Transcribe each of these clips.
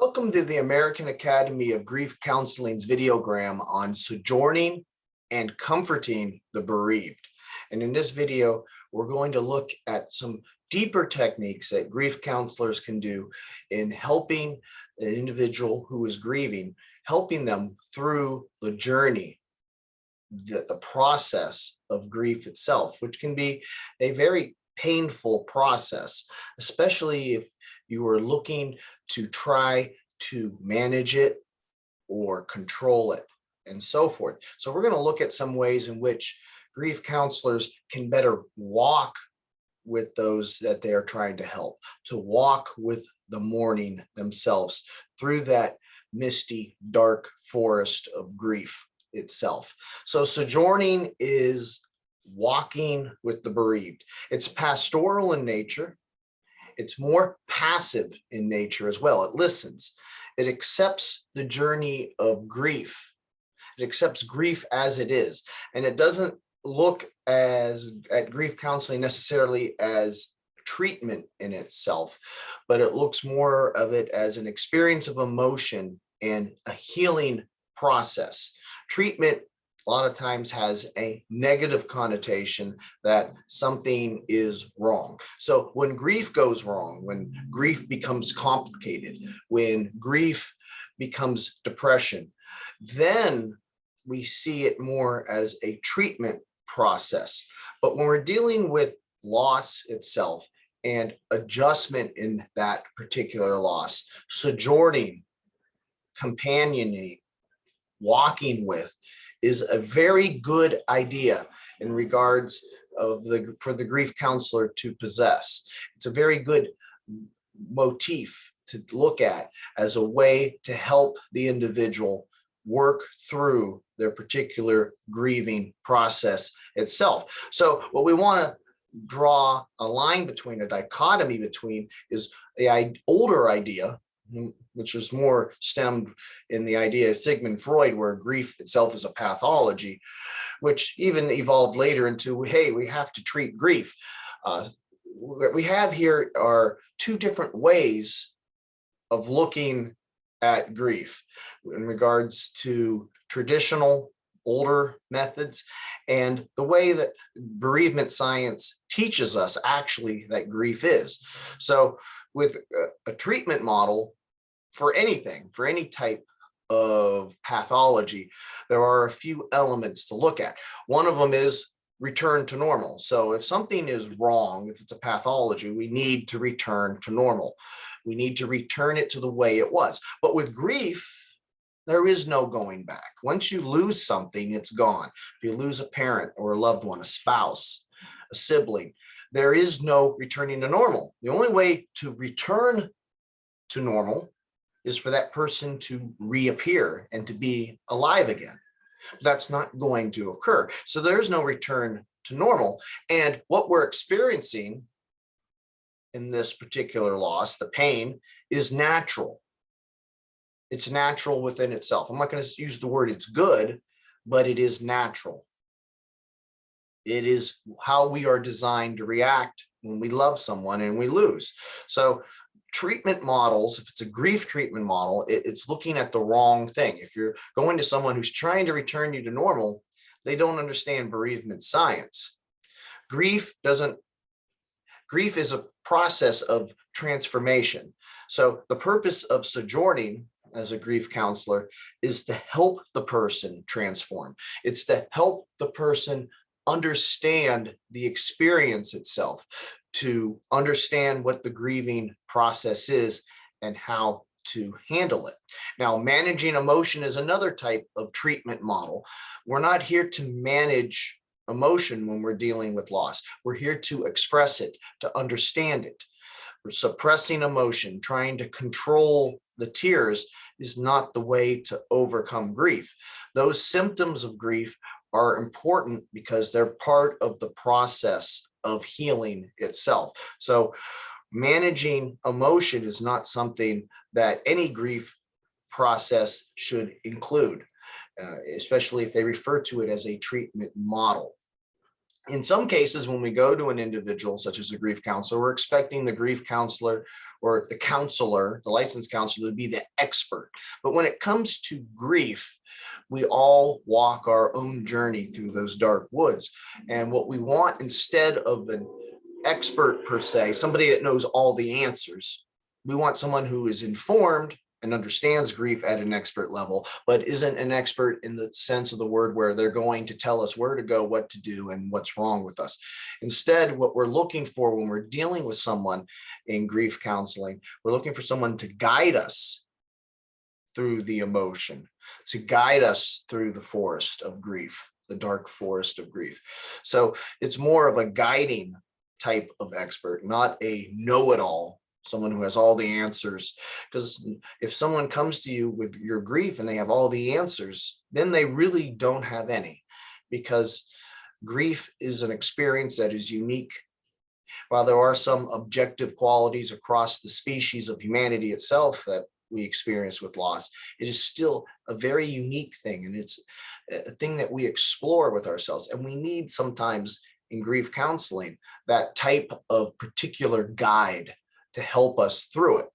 Welcome to the American Academy of Grief Counseling's videogram on sojourning and comforting the bereaved. And in this video, we're going to look at some deeper techniques that grief counselors can do in helping an individual who is grieving, helping them through the journey, the process of grief itself, which can be a very painful process, especially if you are looking to try to manage it or control it and so forth. So we're going to look at some ways in which grief counselors can better walk with those that they are trying to help, to walk with the mourning themselves through that misty, dark forest of grief itself. So sojourning is walking with the bereaved. It's pastoral in nature. It's more passive in nature as well. It listens. It accepts the journey of grief. It accepts grief as it is. And it doesn't look at grief counseling necessarily as treatment in itself, but it looks more of it as an experience of emotion and a healing process. Treatment a lot of times has a negative connotation that something is wrong. So when grief goes wrong, when grief becomes complicated, when grief becomes depression, then we see it more as a treatment process. But when we're dealing with loss itself and adjustment in that particular loss, sojourning, companioning, walking with, is a very good idea in regards of for the grief counselor to possess. It's a very good motif to look at as a way to help the individual work through their particular grieving process itself. So what we want to draw a line between, a dichotomy between, is the older idea, which is more stemmed in the idea of Sigmund Freud, where grief itself is a pathology, which even evolved later into, hey, we have to treat grief. What we have here are two different ways of looking at grief in regards to traditional older methods and the way that bereavement science teaches us actually that grief is. So with a treatment model for anything, for any type of pathology, there are a few elements to look at. One of them is return to normal. So if something is wrong, if it's a pathology, we need to return to normal. We need to return it to the way it was. But with grief, there is no going back. Once you lose something, it's gone. If you lose a parent or a loved one, a spouse, a sibling, there is no returning to normal. The only way to return to normal is for that person to reappear and to be alive again. That's not going to occur. So there's no return to normal. And what we're experiencing in this particular loss, the pain, is natural. It's natural within itself. I'm not going to use the word it's good, but it is natural. It is how we are designed to react when we love someone and we lose. So treatment models, if it's a grief treatment model, it's looking at the wrong thing. If you're going to someone who's trying to return you to normal, they don't understand bereavement science. Grief is a process of transformation. So the purpose of sojourning as a grief counselor is to help the person transform. It's to help the person understand the experience itself, to understand what the grieving process is and how to handle it. Now, managing emotion is another type of treatment model. We're not here to manage emotion when we're dealing with loss. We're here to express it, to understand it. We're suppressing emotion, trying to control the tears is not the way to overcome grief. Those symptoms of grief are important because they're part of the process of healing itself. So managing emotion is not something that any grief process should include, especially if they refer to it as a treatment model. In some cases, when we go to an individual, such as a grief counselor, we're expecting the grief counselor or the counselor, the licensed counselor, would be the expert. But when it comes to grief, we all walk our own journey through those dark woods. And what we want, instead of an expert per se, somebody that knows all the answers, we want someone who is informed and understands grief at an expert level, but isn't an expert in the sense of the word where they're going to tell us where to go, what to do, and what's wrong with us. Instead, what we're looking for when we're dealing with someone in grief counseling, we're looking for someone to guide us through the emotion, to guide us through the forest of grief, the dark forest of grief. So it's more of a guiding type of expert, not a know-it-all, someone who has all the answers. Because if someone comes to you with your grief and they have all the answers, then they really don't have any, because grief is an experience that is unique. While there are some objective qualities across the species of humanity itself that we experience with loss, it is still a very unique thing, and it's a thing that we explore with ourselves. And we need sometimes in grief counseling that type of particular guide to help us through it.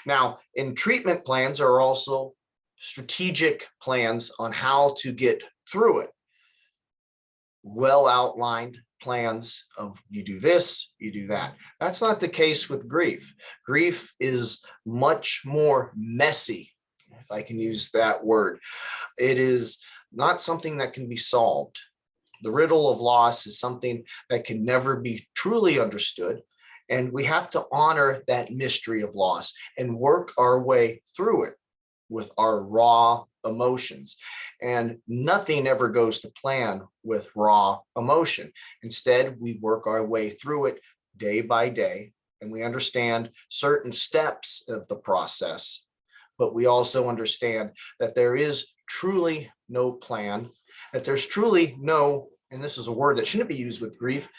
Now, in treatment plans are also strategic plans on how to get through it. Well outlined plans of you do this, you do that. That's not the case with grief. Grief is much more messy, if I can use that word. It is not something that can be solved. The riddle of loss is something that can never be truly understood. And we have to honor that mystery of loss and work our way through it with our raw emotions. And nothing ever goes to plan with raw emotion. Instead, we work our way through it day by day, and we understand certain steps of the process. But we also understand that there is truly no plan, that there's truly no, and this is a word that shouldn't be used with grief,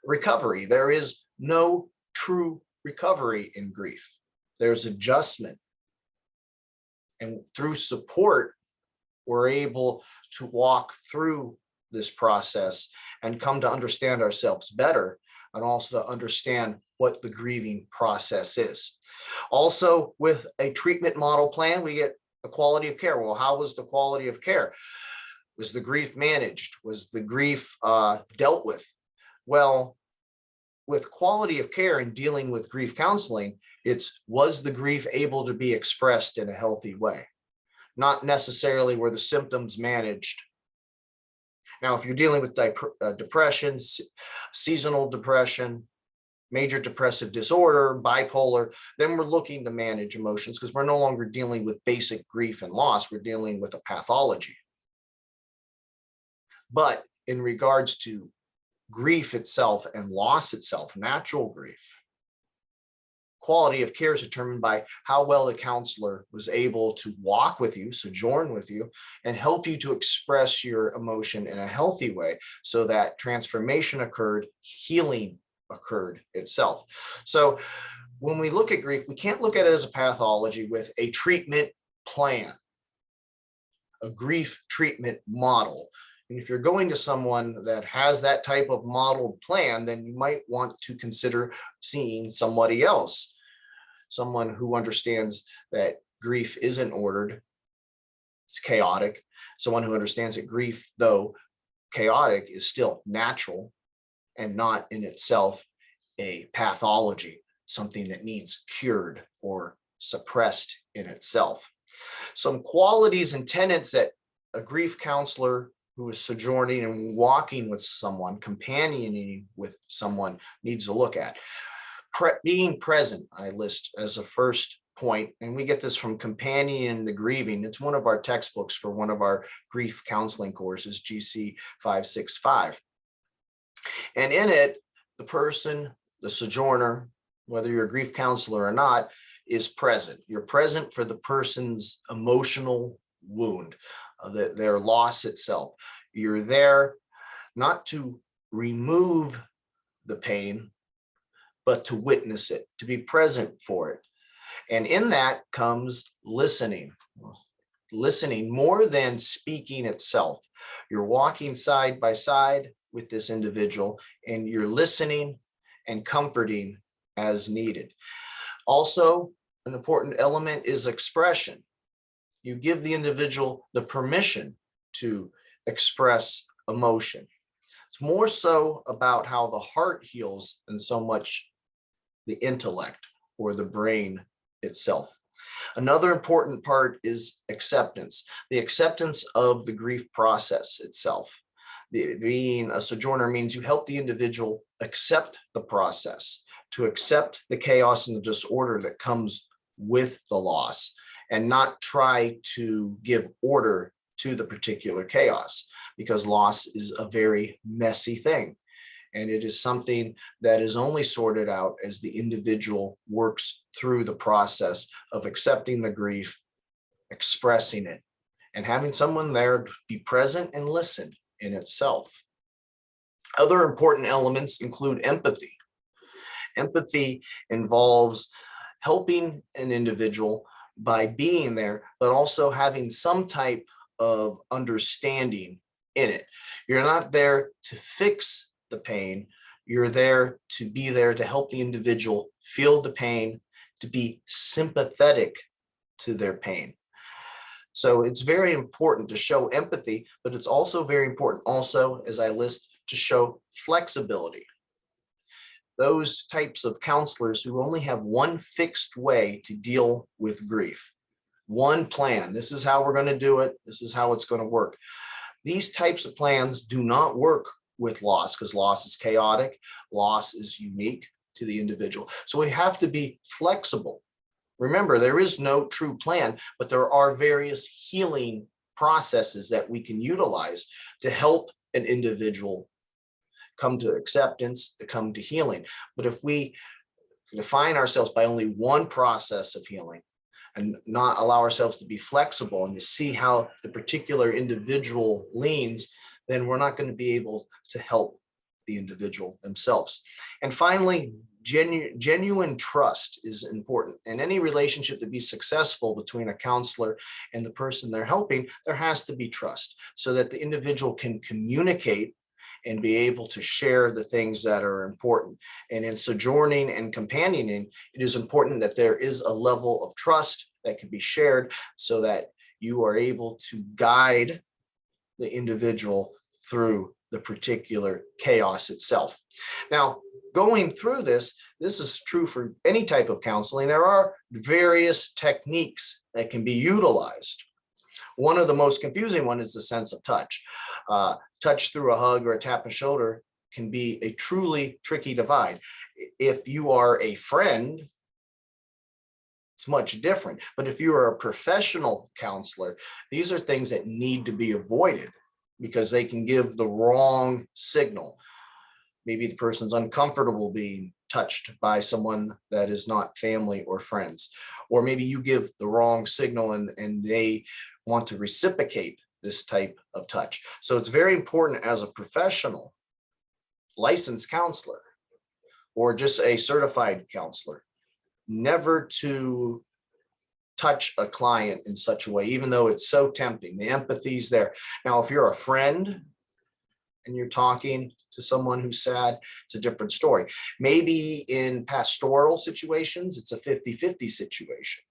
recovery. There is no true recovery in grief. There's adjustment. And through support, we're able to walk through this process and come to understand ourselves better, and also to understand what the grieving process is. Also, with a treatment model plan, we get a quality of care. Well, how was the quality of care? Was the grief managed? Was the grief dealt with? Well, with quality of care and dealing with grief counseling, was the grief able to be expressed in a healthy way? Not necessarily were the symptoms managed. Now, if you're dealing with depression, seasonal depression, major depressive disorder, bipolar, then we're looking to manage emotions, because we're no longer dealing with basic grief and loss. We're dealing with a pathology. But in regards to grief itself and loss itself, natural grief, quality of care is determined by how well the counselor was able to walk with you, sojourn with you, and help you to express your emotion in a healthy way, so that transformation occurred, healing occurred itself. So when we look at grief, we can't look at it as a pathology with a treatment plan, a grief treatment model. And if you're going to someone that has that type of modeled plan, then you might want to consider seeing somebody else, someone who understands that grief isn't ordered, it's chaotic, someone who understands that grief, though chaotic, is still natural and not in itself a pathology, something that needs cured or suppressed in itself. Some qualities and tenets that a grief counselor who is sojourning and walking with someone, companioning with someone, needs to look at. Being present, I list as a first point, and we get this from Companioning the Grieving. It's one of our textbooks for one of our grief counseling courses, GC 565. And in it, the person, the sojourner, whether you're a grief counselor or not, is present. You're present for the person's emotional wound, their loss itself. You're there not to remove the pain, but to witness it, to be present for it. And in that comes listening. Listening more than speaking itself. You're walking side by side with this individual, and you're listening and comforting as needed. Also, an important element is expression. You give the individual the permission to express emotion. It's more so about how the heart heals than so much the intellect or the brain itself. Another important part is acceptance, the acceptance of the grief process itself. Being a sojourner means you help the individual accept the process, to accept the chaos and the disorder that comes with the loss, and not try to give order to the particular chaos, because loss is a very messy thing. And it is something that is only sorted out as the individual works through the process of accepting the grief, expressing it, and having someone there to be present and listen in itself. Other important elements include empathy. Empathy involves helping an individual by being there, but also having some type of understanding in it. You're not there to fix the pain. You're there to be there to help the individual feel the pain, to be sympathetic to their pain. So it's very important to show empathy, but it's also very important also, as I list, to show flexibility. Those types of counselors who only have one fixed way to deal with grief, one plan. This is how we're going to do it. This is how it's going to work. These types of plans do not work with loss, because loss is chaotic. Loss is unique to the individual. So we have to be flexible. Remember, there is no true plan, but there are various healing processes that we can utilize to help an individual come to acceptance, to come to healing. But if we define ourselves by only one process of healing and not allow ourselves to be flexible and to see how the particular individual leans, then we're not going to be able to help the individual themselves. And finally, genuine trust is important. In any relationship to be successful between a counselor and the person they're helping, there has to be trust so that the individual can communicate and be able to share the things that are important. And in sojourning and companioning, it is important that there is a level of trust that can be shared so that you are able to guide the individual through the particular chaos itself. Now, going through this is true for any type of counseling. There are various techniques that can be utilized. One of the most confusing one is the sense of touch. Touch through a hug or a tap on the shoulder can be a truly tricky divide. If you are a friend, it's much different. But if you are a professional counselor, these are things that need to be avoided because they can give the wrong signal. Maybe the person's uncomfortable being touched by someone that is not family or friends, or maybe you give the wrong signal and they want to reciprocate this type of touch. So it's very important as a professional, licensed counselor, or just a certified counselor, never to touch a client in such a way, even though it's so tempting. The empathy's there. Now, if you're a friend and you're talking to someone who's sad, it's a different story. Maybe in pastoral situations, it's a 50-50 situation,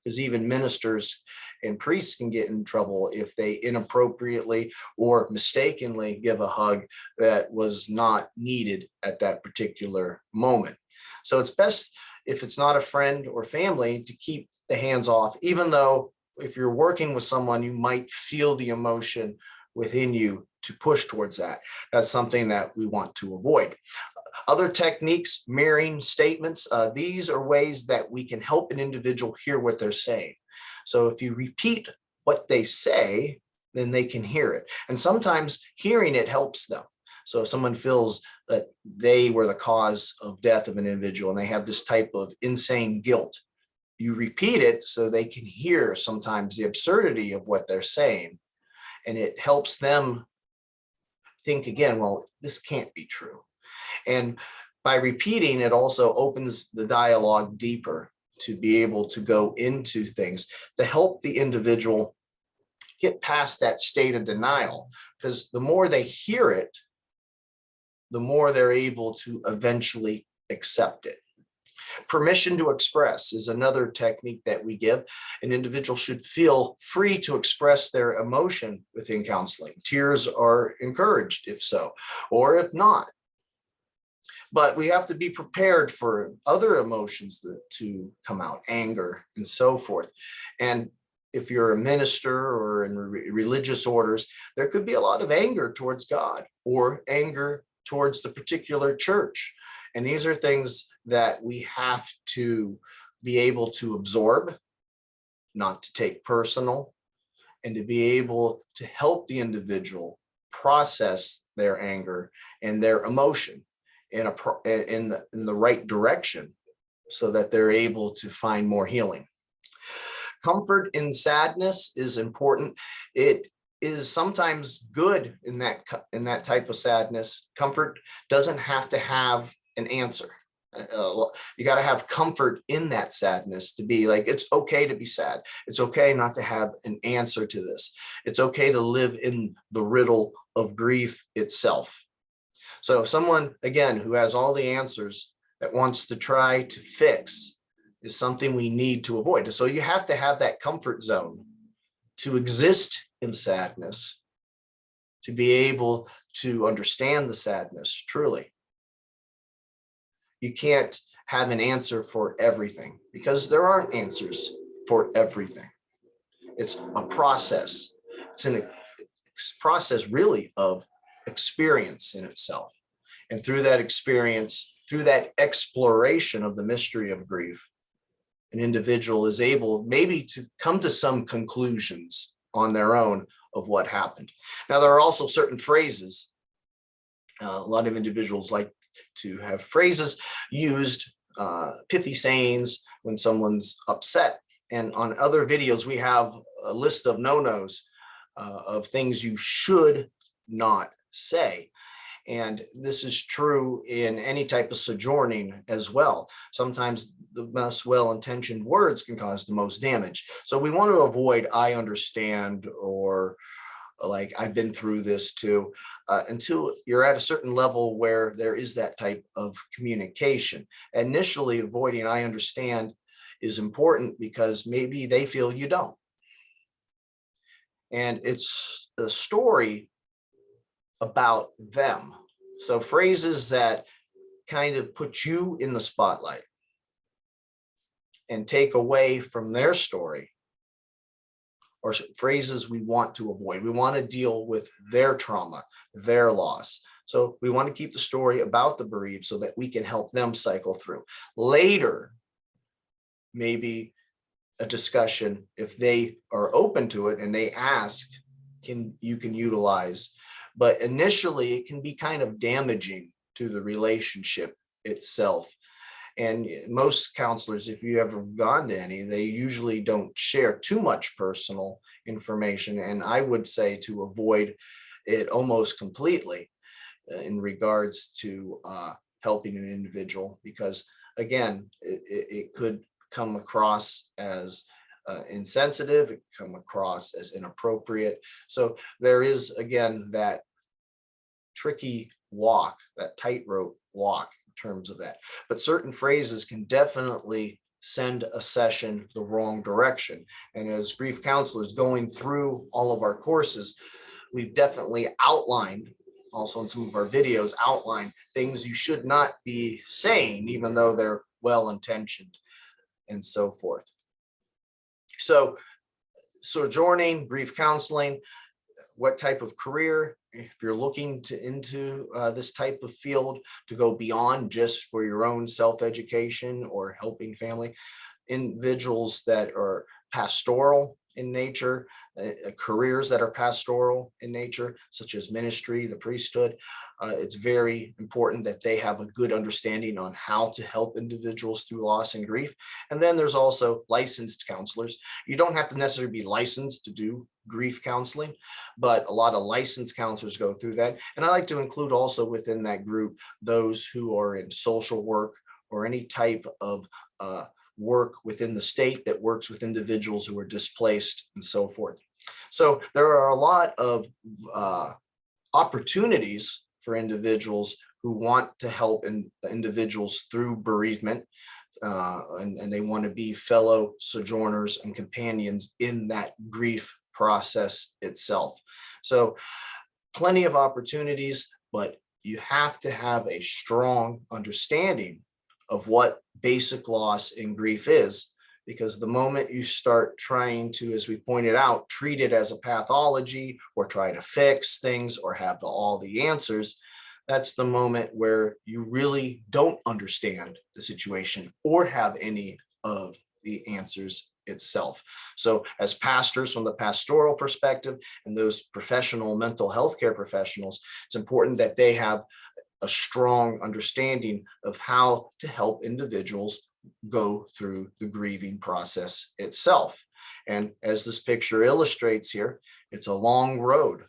because even ministers and priests can get in trouble if they inappropriately or mistakenly give a hug that was not needed at that particular moment. So it's best, if it's not a friend or family, to keep the hands off, even though if you're working with someone, you might feel the emotion within you to push towards that. That's something that we want to avoid. Other techniques, mirroring statements. These are ways that we can help an individual hear what they're saying. So if you repeat what they say, then they can hear it. And sometimes hearing it helps them. So if someone feels that they were the cause of death of an individual and they have this type of insane guilt, you repeat it so they can hear sometimes the absurdity of what they're saying. And it helps them think again, well, this can't be true. And by repeating, it also opens the dialogue deeper to be able to go into things to help the individual get past that state of denial. Because the more they hear it, the more they're able to eventually accept it. Permission to express is another technique that we give. An individual should feel free to express their emotion within counseling. Tears are encouraged if so, or if not. But we have to be prepared for other emotions to come out, anger and so forth. And if you're a minister or in religious orders, there could be a lot of anger towards God or anger towards the particular church. And these are things that we have to be able to absorb, not to take personal, and to be able to help the individual process their anger and their emotion in the right direction so that they're able to find more healing. Comfort in sadness is important. It is sometimes good in that type of sadness. Comfort doesn't have to have an answer. You got to have comfort in that sadness to be like, it's okay to be sad. It's okay not to have an answer to this. It's okay to live in the riddle of grief itself. So someone, again, who has all the answers that wants to try to fix is something we need to avoid. So you have to have that comfort zone to exist in sadness, to be able to understand the sadness truly. You can't have an answer for everything because there aren't answers for everything. It's a process. It's a process really of experience in itself. And through that experience, through that exploration of the mystery of grief, an individual is able maybe to come to some conclusions on their own of what happened. Now, there are also certain phrases. A lot of individuals like to have phrases used, pithy sayings when someone's upset. And on other videos, we have a list of no-nos of things you should not say. And this is true in any type of sojourning as well. Sometimes the most well-intentioned words can cause the most damage. So we want to avoid "I understand" or like "I've been through this too," until you're at a certain level where there is that type of communication. Initially, avoiding "I understand" is important because maybe they feel you don't. And it's a story about them. So phrases that kind of put you in the spotlight and take away from their story, or phrases we want to avoid. We want to deal with their trauma, their loss. So we want to keep the story about the bereaved so that we can help them cycle through. Later, maybe a discussion, if they are open to it and they ask, you can utilize. But initially, it can be kind of damaging to the relationship itself. And most counselors, if you ever gone to any, they usually don't share too much personal information. And I would say to avoid it almost completely in regards to helping an individual, because again, it could come across as insensitive, it can come across as inappropriate. So there is, again, that tricky walk, that tightrope walk in terms of that. But certain phrases can definitely send a session the wrong direction. And as grief counselors going through all of our courses, we've definitely outlined, also in some of our videos, outlined things you should not be saying, even though they're well-intentioned and so forth. So sojourning, grief counseling, what type of career, if you're looking into this type of field to go beyond just for your own self-education or helping family, individuals that are pastoral in nature, careers that are pastoral in nature, such as ministry, the priesthood, it's very important that they have a good understanding on how to help individuals through loss and grief. And then there's also licensed counselors. You don't have to necessarily be licensed to do grief counseling, but a lot of licensed counselors go through that. And I like to include also within that group those who are in social work or any type of work within the state that works with individuals who are displaced and so forth. So there are a lot of opportunities for individuals who want to help individuals through bereavement, and they want to be fellow sojourners and companions in that grief process itself. So plenty of opportunities, but you have to have a strong understanding of what basic loss and grief is, because the moment you start trying to, as we pointed out, treat it as a pathology or try to fix things or have all the answers, that's the moment where you really don't understand the situation or have any of the answers itself. So as pastors, from the pastoral perspective and those professional mental health care professionals, it's important that they have a strong understanding of how to help individuals go through the grieving process itself. And as this picture illustrates here, it's a long road.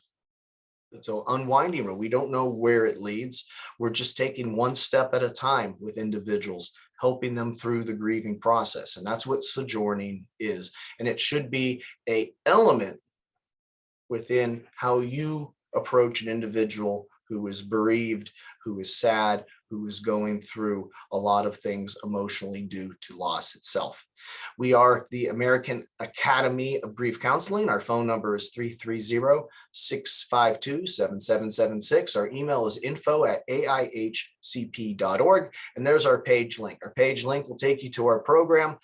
It's an unwinding road. We don't know where it leads. We're just taking one step at a time with individuals, helping them through the grieving process. And that's what sojourning is. And it should be an element within how you approach an individual who is bereaved, who is sad, who is going through a lot of things emotionally due to loss itself. We are the American Academy of Grief Counseling. Our phone number is 330-652-7776. Our email is info@aihcp.org. And there's our page link. Our page link will take you to our program.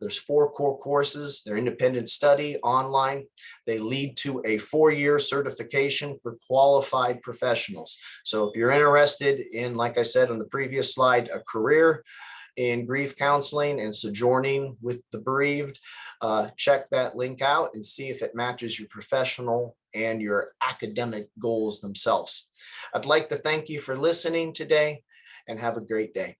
There's 4 core courses. They're independent study online. They lead to a 4-year certification for qualified professionals. So if you're interested in, like I said on the previous slide, a career in grief counseling and sojourning with the bereaved, check that link out and see if it matches your professional and your academic goals themselves. I'd like to thank you for listening today and have a great day.